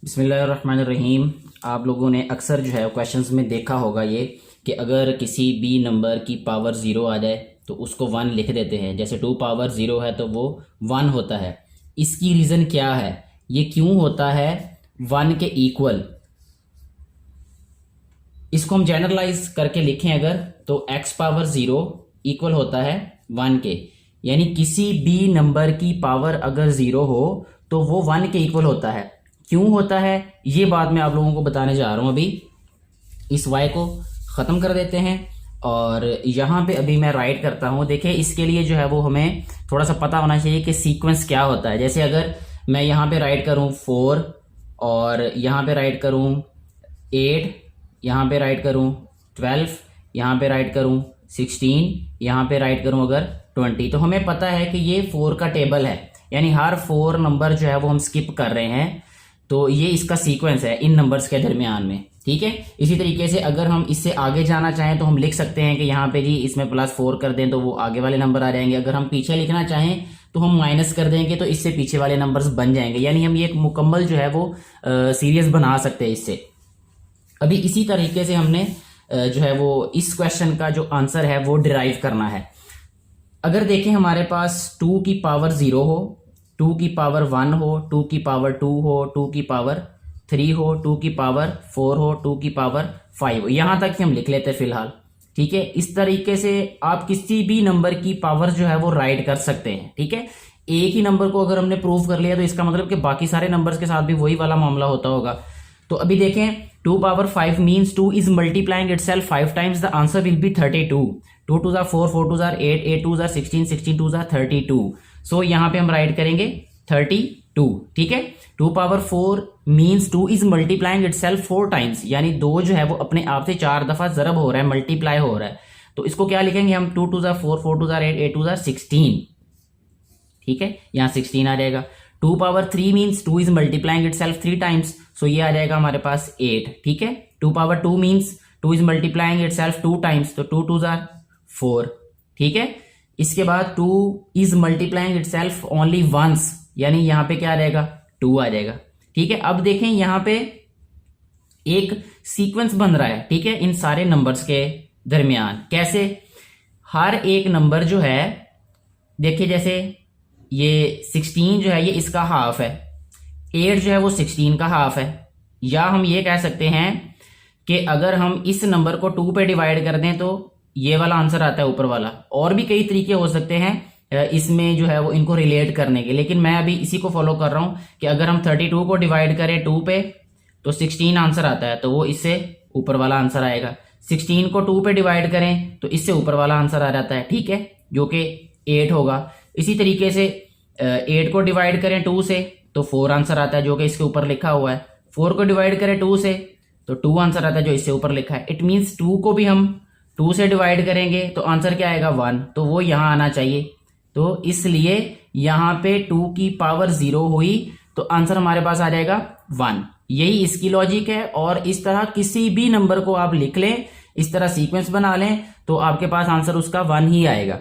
बिस्मिल्लाहिर्रहमानिर्रहीम। आप लोगों ने अक्सर जो है क्वेश्चंस में देखा होगा ये कि अगर किसी बी नंबर की पावर ज़ीरो आ जाए तो उसको वन लिख देते हैं। जैसे टू पावर ज़ीरो है तो वो वन होता है। इसकी रीज़न क्या है, ये क्यों होता है वन के इक्वल। इसको हम जनरलाइज करके लिखें अगर, तो एक्स पावर ज़ीरो इक्वल होता है वन के। यानी किसी बी नंबर की पावर अगर ज़ीरो हो तो वो वन के इक्वल होता है। क्यों होता है ये बात मैं आप लोगों को बताने जा रहा हूं। अभी इस वाई को ख़त्म कर देते हैं और यहाँ पे अभी मैं राइट करता हूँ। देखिए इसके लिए जो है वो हमें थोड़ा सा पता होना चाहिए कि सीक्वेंस क्या होता है। जैसे अगर मैं यहाँ पे राइट करूँ 4 और यहाँ पे राइट करूँ 8, यहाँ पे राइट करूँ 12, यहाँ पे राइट करूँ 16, यहाँ पे राइट करूँ अगर 20, तो हमें पता है कि ये 4 का टेबल है। यानी हर 4 नंबर जो है वो हम स्किप कर रहे हैं, तो ये इसका सीक्वेंस है इन नंबर्स के दरमियान में। ठीक है, इसी तरीके से अगर हम इससे आगे जाना चाहें तो हम लिख सकते हैं कि यहाँ पे जी इसमें +4 कर दें तो वो आगे वाले नंबर आ जाएंगे। अगर हम पीछे लिखना चाहें तो हम माइनस कर देंगे तो इससे पीछे वाले नंबर्स बन जाएंगे। यानी हम ये एक मुकम्मल जो है वो सीरीज बना सकते हैं इससे। अभी इसी तरीके से हमने जो है वो इस क्वेश्चन का जो आंसर है वो डिराइव करना है। अगर देखें हमारे पास 2 की पावर 0 हो, 2 की पावर 1 हो, 2 की पावर 2 हो, 2 की पावर 3 हो, 2 की पावर 4 हो, 2 की पावर 5 हो, यहां तक ही हम लिख लेते हैं फिलहाल। ठीक है, इस तरीके से आप किसी भी नंबर की पावर जो है वो राइट कर सकते हैं। ठीक है, एक ही नंबर को अगर हमने प्रूव कर लिया तो इसका मतलब कि बाकी सारे नंबर्स के साथ भी वही वाला मामला होता होगा। तो अभी देखें 2 power 5 means 2 is multiplying itself 5 times, the answer will be 32। 2 2 4, 4 2 8, 8 2 16, 16 2 32। सो यहाँ पे हम राइट करेंगे 32। ठीक है, 2 power 4 means 2 is multiplying itself 4 times, यानी 2 जो है वो अपने आप से 4 दफा जरब हो रहा है, मल्टीप्लाई हो रहा है। तो इसको क्या लिखेंगे हम, 2 2 4, 4 2 8, 8 2 16। ठीक है, यहाँ 16 आ जाएगा। 2 power 3 means 2 is multiplying itself 3 times, so ये आ जाएगा हमारे पास 8। ठीक है, 2 power 2 means 2 is multiplying itself 2 times, तो 2 2 4। ठीक है, इसके बाद 2 is multiplying itself only once, यानी यहां पे क्या आ जाएगा 2 आ जाएगा। ठीक है, अब देखें यहां पे एक सीक्वेंस बन रहा है। ठीक है, इन सारे नंबर्स के दरमियान कैसे, हर एक नंबर जो है, देखिए जैसे ये 16 जो है ये इसका हाफ है, 8 जो है वो 16 का हाफ है। या हम ये कह सकते हैं कि अगर हम इस नंबर को 2 पे डिवाइड कर दें तो ये वाला आंसर आता है ऊपर वाला। और भी कई तरीके हो सकते हैं इसमें जो है वो इनको रिलेट करने के, लेकिन मैं अभी इसी को फॉलो कर रहा हूं कि अगर हम 32 को डिवाइड करें 2 पे तो 16 आंसर आता है, तो वो इससे ऊपर वाला आंसर आएगा। 16 को 2 पे डिवाइड करें तो इससे ऊपर वाला आंसर आ जाता है। ठीक है, जो कि 8 होगा। इसी तरीके से 8 को डिवाइड करें 2 से तो 4 आंसर आता है, जो कि इसके ऊपर लिखा हुआ है। 4 को डिवाइड करें 2 से तो 2 आंसर आता है, जो इससे ऊपर लिखा है। इट मीन्स 2 को भी हम 2 से डिवाइड करेंगे तो आंसर क्या आएगा 1, तो वो यहां आना चाहिए। तो इसलिए यहां पे 2 की पावर 0 हुई तो आंसर हमारे पास आ जाएगा 1। यही इसकी लॉजिक है। और इस तरह किसी भी नंबर को आप लिख लें, इस तरह सीक्वेंस बना लें तो आपके पास आंसर उसका 1 ही आएगा।